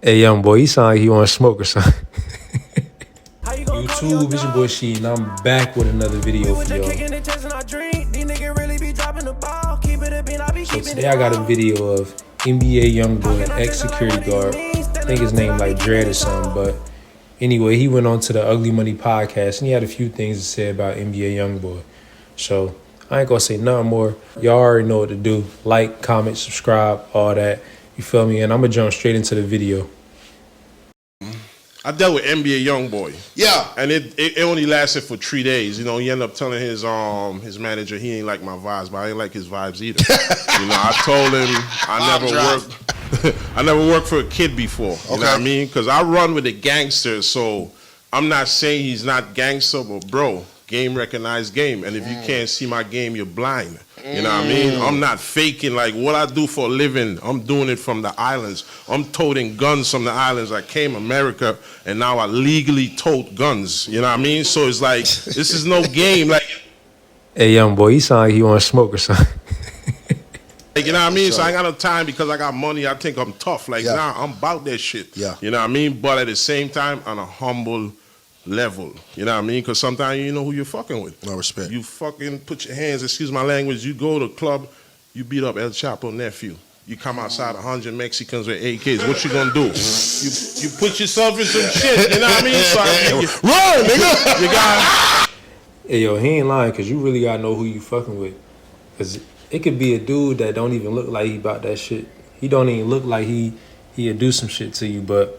Hey, young boy, you sound like you want to smoke or something. YouTube, it's your boy She, and I'm back with another video for y'all. So today I got a video of NBA YoungBoy, ex-security guard. I think his name like Dread or something, but anyway, he went on to the Ugly Money podcast, and he had a few things to say about NBA YoungBoy. So I ain't gonna say nothing more. Y'all already know what to do. Like, comment, subscribe, all that. You feel me? And I'm gonna jump straight into the video. I dealt with NBA YoungBoy. Yeah. And it only lasted for 3 days. You know, he ended up telling his manager he ain't like my vibes, but I ain't like his vibes either. You know, I told him I never worked for a kid before. You know what I mean? Because I run with the gangsters, so I'm not saying he's not gangster, but bro, game recognized game. And if you can't see my game, you're blind. You know what I mean? I'm not faking. Like, what I do for a living, I'm doing it from the islands. I'm toting guns from the islands. I came America, and now I legally tote guns. You know what I mean? So it's like, this is no game. Like, Hey, young boy, you sound like you want to smoke or something. you know what I mean? So I ain't got no time because I got money. I think I'm tough. Like, nah, I'm about that shit. Yeah. You know what I mean? But at the same time, on a humble level. You know what I mean? Because sometimes you know who you're fucking with. No respect. You fucking put your hands, excuse my language, you go to the club, you beat up El Chapo nephew. You come outside 100 Mexicans with AKs. What you gonna do? You put yourself in some shit. You know what I mean? So I mean, Run, nigga! You got. Hey, yo, he ain't lying, because you really got to know who you fucking with. Because it could be a dude that don't even look like he about that shit. He don't even look like he'll do some shit to you, but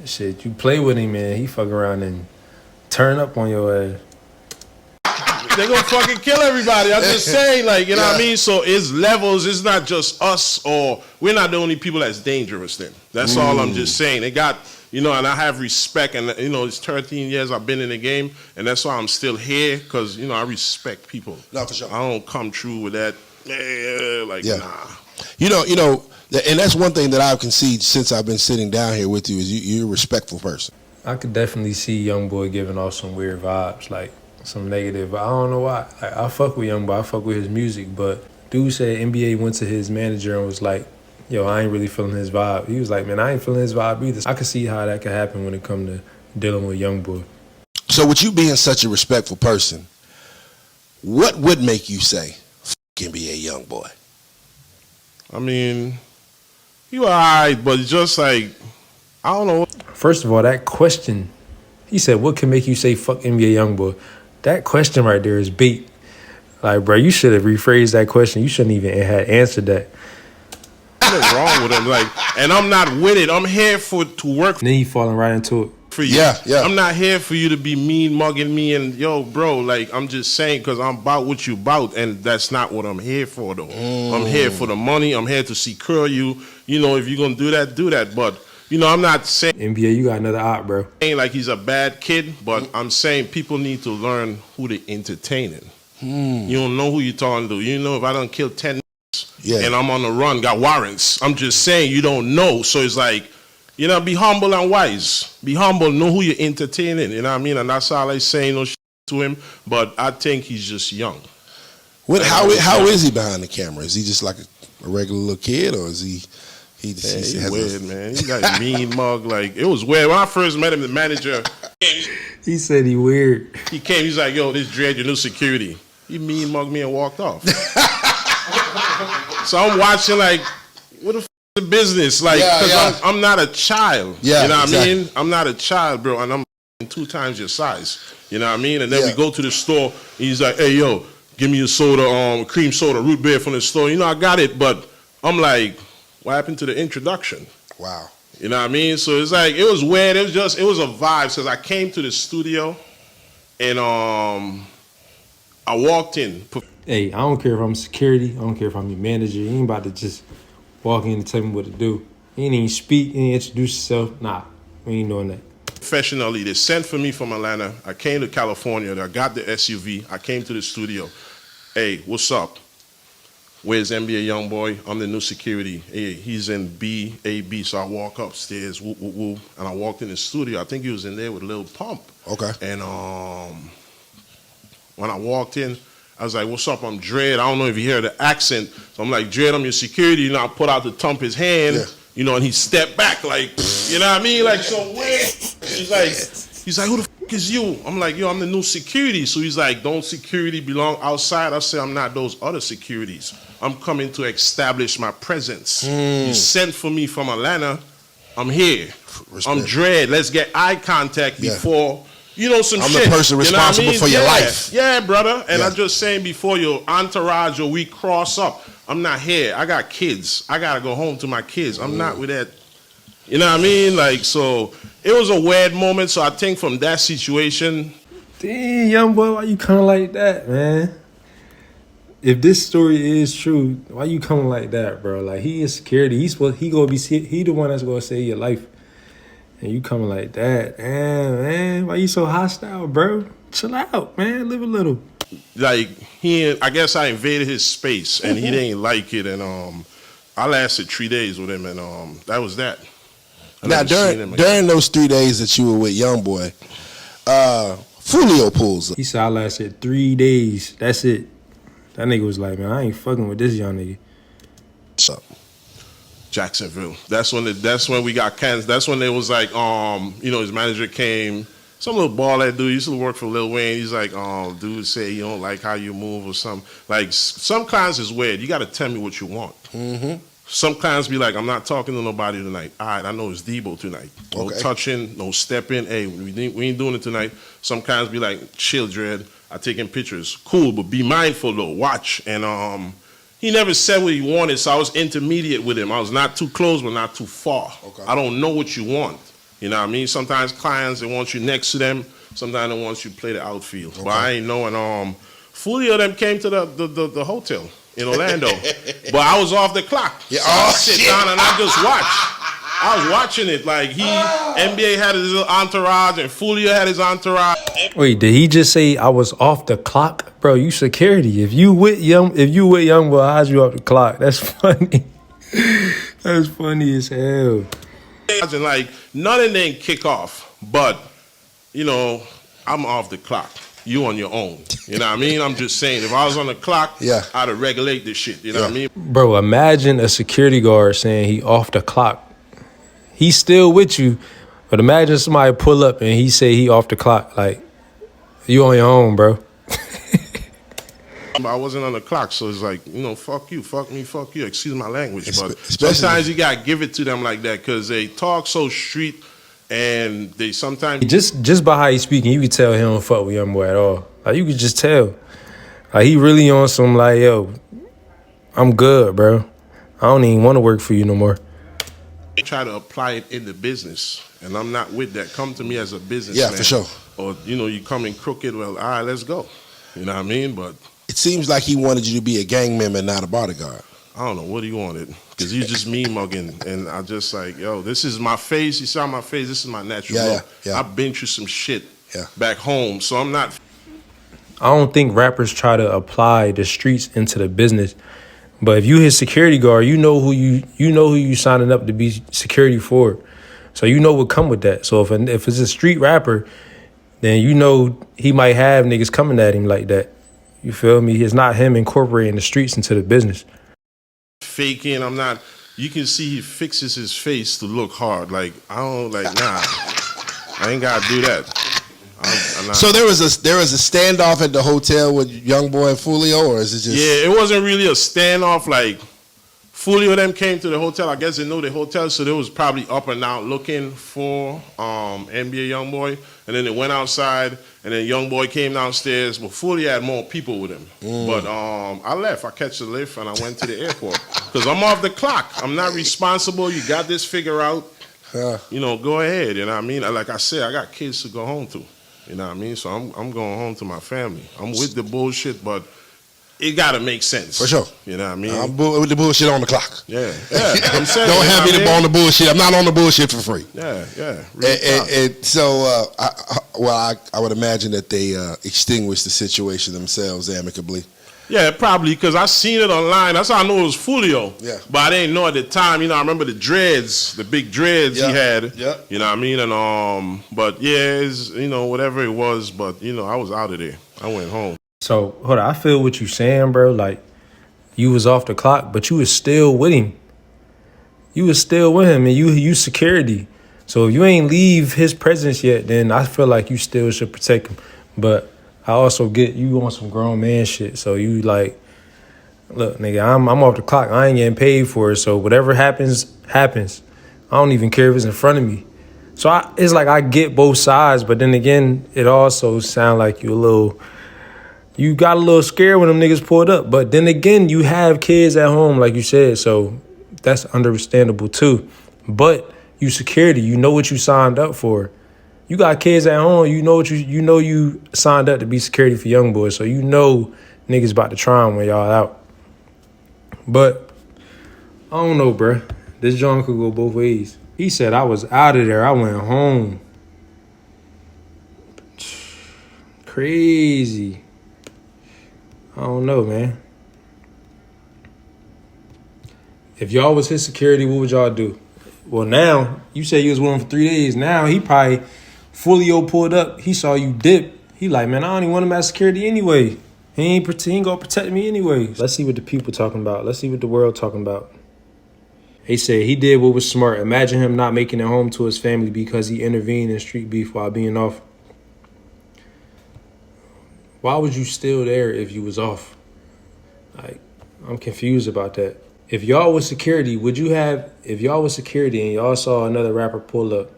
shit, you play with him, man, he fuck around and turn up on your ass. They gonna fucking kill everybody. I'm just saying, like, you know what I mean? So it's levels. It's not just us, or we're not the only people that's dangerous then. That's all I'm just saying. They got, you know, and I have respect, and, you know, it's 13 years I've been in the game, and that's why I'm still here, because, you know, I respect people. No, for sure. I don't come true with that, like, nah. You know, and that's one thing that I've conceded since I've been sitting down here with you is you're a respectful person. I could definitely see YoungBoy giving off some weird vibes, like some negative. I don't know why. Like, I fuck with YoungBoy, I fuck with his music, but dude said NBA went to his manager and was like, yo, I ain't really feeling his vibe. He was like, man, I ain't feeling his vibe either. I could see how that could happen when it come to dealing with YoungBoy. So with you being such a respectful person, what would make you say, F NBA YoungBoy? I mean, you all right, but just like, I don't know. First of all, that question, he said, what can make you say fuck NBA YoungBoy? That question right there is bait. Like, bro, you should have rephrased that question. You shouldn't even have answered that. What's wrong with him? Like, and I'm not with it. I'm here to work. And then he falling right into it. For you. Yeah. I'm not here for you to be mean mugging me and yo, bro. Like, I'm just saying because I'm about what you about, and that's not what I'm here for, though. I'm here for the money. I'm here to secure you. You know, if you're gonna do that, do that. But you know, I'm not saying NBA, you got another op, bro. like he's a bad kid, but I'm saying people need to learn who they entertaining. You don't know who you're talking to. You know, if I don't kill 10 and I'm on the run, got warrants. I'm just saying you don't know. So it's like, you know, be humble and wise. Be humble, know who you're entertaining. You know what I mean? And that's all I say, no shit to him. But I think he's just young. How is he behind the camera? Is he just like a regular little kid, or is he? He's weird, man. He got mean mug. Like, it was weird. When I first met him, the manager, He said he weird. he came. He's like, yo, this Dread, your new security. He mean mugged me and walked off. So I'm watching like, what the f is the business? Like, because I'm not a child. Yeah, you know what exactly. I mean? I'm not a child, bro, and I'm 2 times your size. You know what I mean? And then we go to the store, and he's like, hey, yo, give me a soda, cream soda, root beer from the store. You know, I got it, but I'm like, what happened to the introduction? Wow. You know what I mean? So it's like, it was weird. It was a vibe. Because I came to the studio, and I walked in. Hey, I don't care if I'm security. I don't care if I'm your manager. You ain't about to just walk in and tell me what to do. You ain't even speak. You ain't introduce yourself. Nah, we ain't doing that. Professionally, they sent for me from Atlanta. I came to California. I got the SUV. I came to the studio. Hey, what's up? Where's NBA YoungBoy? I'm the new security. Hey, he's in B. So I walk upstairs, woo, woo, woo, and I walked in the studio. I think he was in there with a little pump. Okay. And when I walked in, I was like, what's up? I'm Dread. I don't know if you hear the accent. So I'm like, Dread, I'm your security. You know, I put out to thump his hand. you know, and he stepped back like, you know what I mean? Like, so where? He's like, who the fuck is you? I'm like, yo, I'm the new security. So he's like, don't security belong outside? I say, I'm not those other securities. I'm coming to establish my presence. You sent for me from Atlanta. I'm here. Respect. I'm Dread. Let's get eye contact before, you know, some I'm shit. the person responsible for your life. Yeah, brother. And I'm just saying, before your entourage or we cross up, I'm not here. I got kids. I got to go home to my kids. I'm not with that. You know what I mean? Like, so it was a weird moment. So I think from that situation. Damn, young boy, why you coming like that, man? If this story is true, why you coming like that, bro? Like, he is security. He the one that's gonna save your life. And you coming like that. Damn, man. Why you so hostile, bro? Chill out, man. Live a little. Like, I guess I invaded his space and he didn't like it. And I lasted 3 days with him, and that was that. Now, during those 3 days that you were with YoungBoy, Foolio pulls up. He said I lasted 3 days. That's it. That nigga was like, man, I ain't fucking with this young nigga. What's up? Jacksonville. That's when we got cans. That's when they was like, you know, his manager came. Some little baller dude used to work for Lil Wayne. He's like, dude say you don't like how you move or something. Like, some clients is weird. You got to tell me what you want. Some clients be like, I'm not talking to nobody tonight. All right, I know it's Debo tonight. No touching, no stepping. Hey, we ain't doing it tonight. Some clients be like, chill, Dread. I taking pictures. Cool, but be mindful though. Watch. And he never said what he wanted, so I was intermediate with him. I was not too close, but not too far. I don't know what you want. You know what I mean? Sometimes clients, they want you next to them. Sometimes they want you to play the outfield. But I ain't knowing. Foolio them came to the hotel in Orlando. But I was off the clock. Yeah. So I sit down and I just watch. I was watching it. Like, NBA had his little entourage and Foolio had his entourage. Wait, did he just say I was off the clock? Bro, you security. If you with YoungBoy, how's you off the clock? That's funny. That's funny as hell. And like, nothing didn't kick off, but, you know, I'm off the clock. You on your own. You know what I mean? I'm just saying, if I was on the clock, I'd have regulate this shit. You know what I mean? Bro, imagine a security guard saying he off the clock. He's still with you, but imagine somebody pull up and he say he off the clock. Like, you on your own, bro. I wasn't on the clock, so it's like, you know, fuck you, fuck me, fuck you. Excuse my language, but sometimes you gotta give it to them like that because they talk so street, and they sometimes just by how he's speaking, you could tell he don't fuck with YoungBoy at all. Like, you could just tell, like, he really on some like, yo, I'm good, bro. I don't even want to work for you no more. Try to apply it in the business, and I'm not with that. Come to me as a businessman. Yeah, for sure. Or, you know, you come in crooked, well, all right, let's go. You know what I mean? But it seems like he wanted you to be a gang member, not a bodyguard. I don't know what he wanted, because you just me mugging, and I just like, yo, this is my face. You saw my face. This is my natural look. I've been through some shit back home, so I'm not. I don't think rappers try to apply the streets into the business. But if you his security guard, you know who you signing up to be security for. So you know what come with that. So if it's a street rapper, then you know he might have niggas coming at him like that. You feel me? It's not him incorporating the streets into the business. Faking, I'm not. You can see he fixes his face to look hard. Like, I don't like, nah. I ain't gotta do that. So there was a standoff at the hotel with YoungBoy and Foolio, or is it just? Yeah, it wasn't really a standoff. Like, Foolio them came to the hotel. I guess they know the hotel, so they was probably up and out looking for NBA YoungBoy. And then they went outside, and then YoungBoy came downstairs. But Foolio had more people with him. But I left. I catch the lift, and I went to the airport because I'm off the clock. I'm not responsible. You got this figured out. You know, go ahead. You know what I mean? Like I said, I got kids to go home to. You know what I mean? So I'm going home to my family. I'm with the bullshit, but it got to make sense. For sure. You know what I mean? I'm with the bullshit on the clock. Yeah. I'm saying, don't have me on the bullshit. I'm not on the bullshit for free. Yeah. And so, I would imagine that they extinguished the situation themselves amicably. Yeah, probably, because I seen it online. That's how I know it was Foolio. Yeah. But I didn't know at the time. You know, I remember the dreads, the big dreads he had. Yeah. You know what I mean? And but yeah, it's, you know, whatever it was. But you know, I was out of there. I went home. So hold on, I feel what you saying, bro. Like, you was off the clock, but you was still with him. you was still with him and you security. So if you ain't leave his presence yet, then I feel like you still should protect him. But I also get you on some grown man shit. So you like, look, nigga, I'm off the clock. I ain't getting paid for it. So whatever happens, happens. I don't even care if it's in front of me. So it's like I get both sides, but then again, it also sound like you got a little scared when them niggas pulled up. But then again, you have kids at home, like you said, so that's understandable too. But you security, you know what you signed up for. You got kids at home, you know you signed up to be security for YoungBoy, so you know niggas about to try him when y'all out. But I don't know, bruh. This joint could go both ways. He said I was out of there. I went home. Crazy. I don't know, man. If y'all was his security, what would y'all do? Well, now, you say you was with him for 3 days. Now, he probably, Foolio pulled up. He saw you dip. He like, man, I don't even want him as security anyway. He ain't gonna protect me anyway. Let's see what the people talking about. Let's see what the world talking about. He said he did what was smart. Imagine him not making it home to his family because he intervened in street beef while being off. Why was you still there if you was off? Like, I'm confused about that. If y'all was security, if y'all was security and y'all saw another rapper pull up,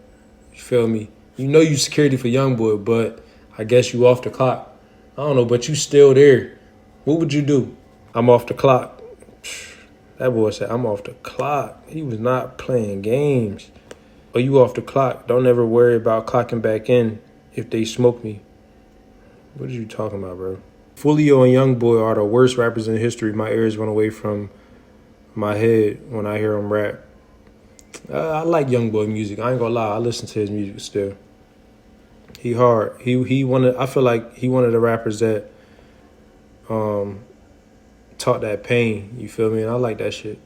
you feel me? You know you security for YoungBoy, but I guess you off the clock. I don't know, but you still there. What would you do? I'm off the clock. That boy said, I'm off the clock. He was not playing games. Or you off the clock. Don't ever worry about clocking back in if they smoke me. What are you talking about, bro? Foolio and YoungBoy are the worst rappers in history. My ears run away from my head when I hear him rap. I like YoungBoy music. I ain't gonna lie. I listen to his music still. He hard. I feel like he one of the rappers that taught that pain. You feel me? And I like that shit.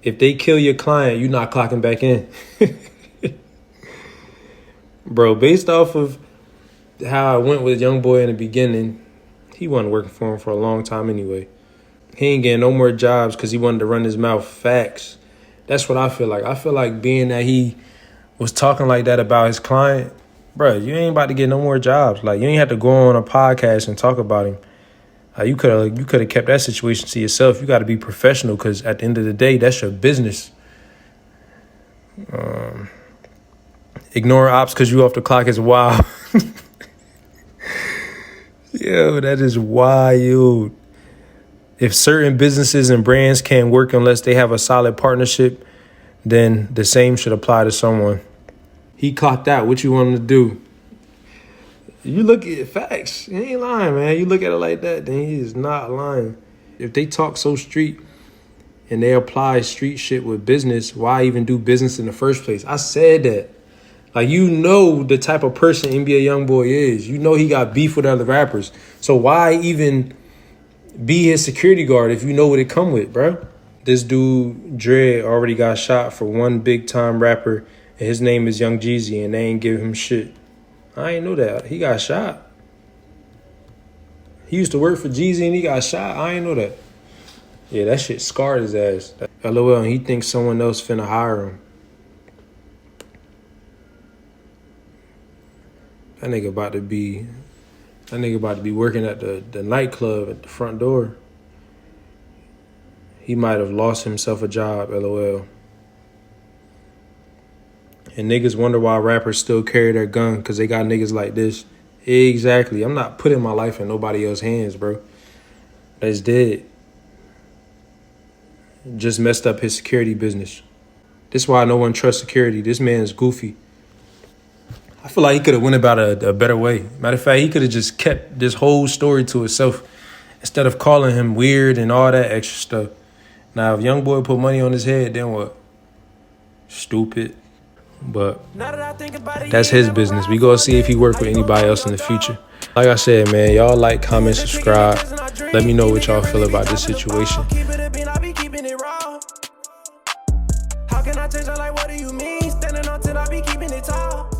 If they kill your client, you not clocking back in. Bro, based off of how I went with YoungBoy in the beginning, he wasn't working for him for a long time anyway. He ain't getting no more jobs because he wanted to run his mouth. Facts. That's what I feel like. I feel like being that he was talking like that about his client, bro, you ain't about to get no more jobs. Like, you ain't have to go on a podcast and talk about him. You could have kept that situation to yourself. You got to be professional because at the end of the day, that's your business. Ignore ops because you off the clock is wild. Yo, that is wild. If certain businesses and brands can't work unless they have a solid partnership, then the same should apply to someone. He clocked out. What you want him to do? You look at facts. He ain't lying, man. You look at it like that, then he is not lying. If they talk so street and they apply street shit with business, why even do business in the first place? I said that. Like, you know the type of person NBA YoungBoy is. You know he got beef with other rappers. So why even be his security guard if you know what it come with, bro? This dude, Dre, already got shot for one big-time rapper, and his name is Young Jeezy, and they ain't give him shit. I ain't know that. He got shot. He used to work for Jeezy, and he got shot. I ain't know that. Yeah, that shit scarred his ass. LOL, and he thinks someone else finna hire him. That nigga about to be working at the nightclub at the front door. He might have lost himself a job, LOL. And niggas wonder why rappers still carry their gun because they got niggas like this. Exactly. I'm not putting my life in nobody else's hands, bro. That's dead. Just messed up his security business. This is why no one trusts security. This man is goofy. I feel like he could have went about a better way. Matter of fact, he could have just kept this whole story to himself instead of calling him weird and all that extra stuff. Now, if YoungBoy put money on his head, then what? Stupid. But that's his business. We gonna see if he work with anybody else in the future. Like I said, man, y'all like, comment, subscribe. Let me know what y'all feel about this situation. How can I change? Like, what do you mean? Standing on 10, I be keeping it tall.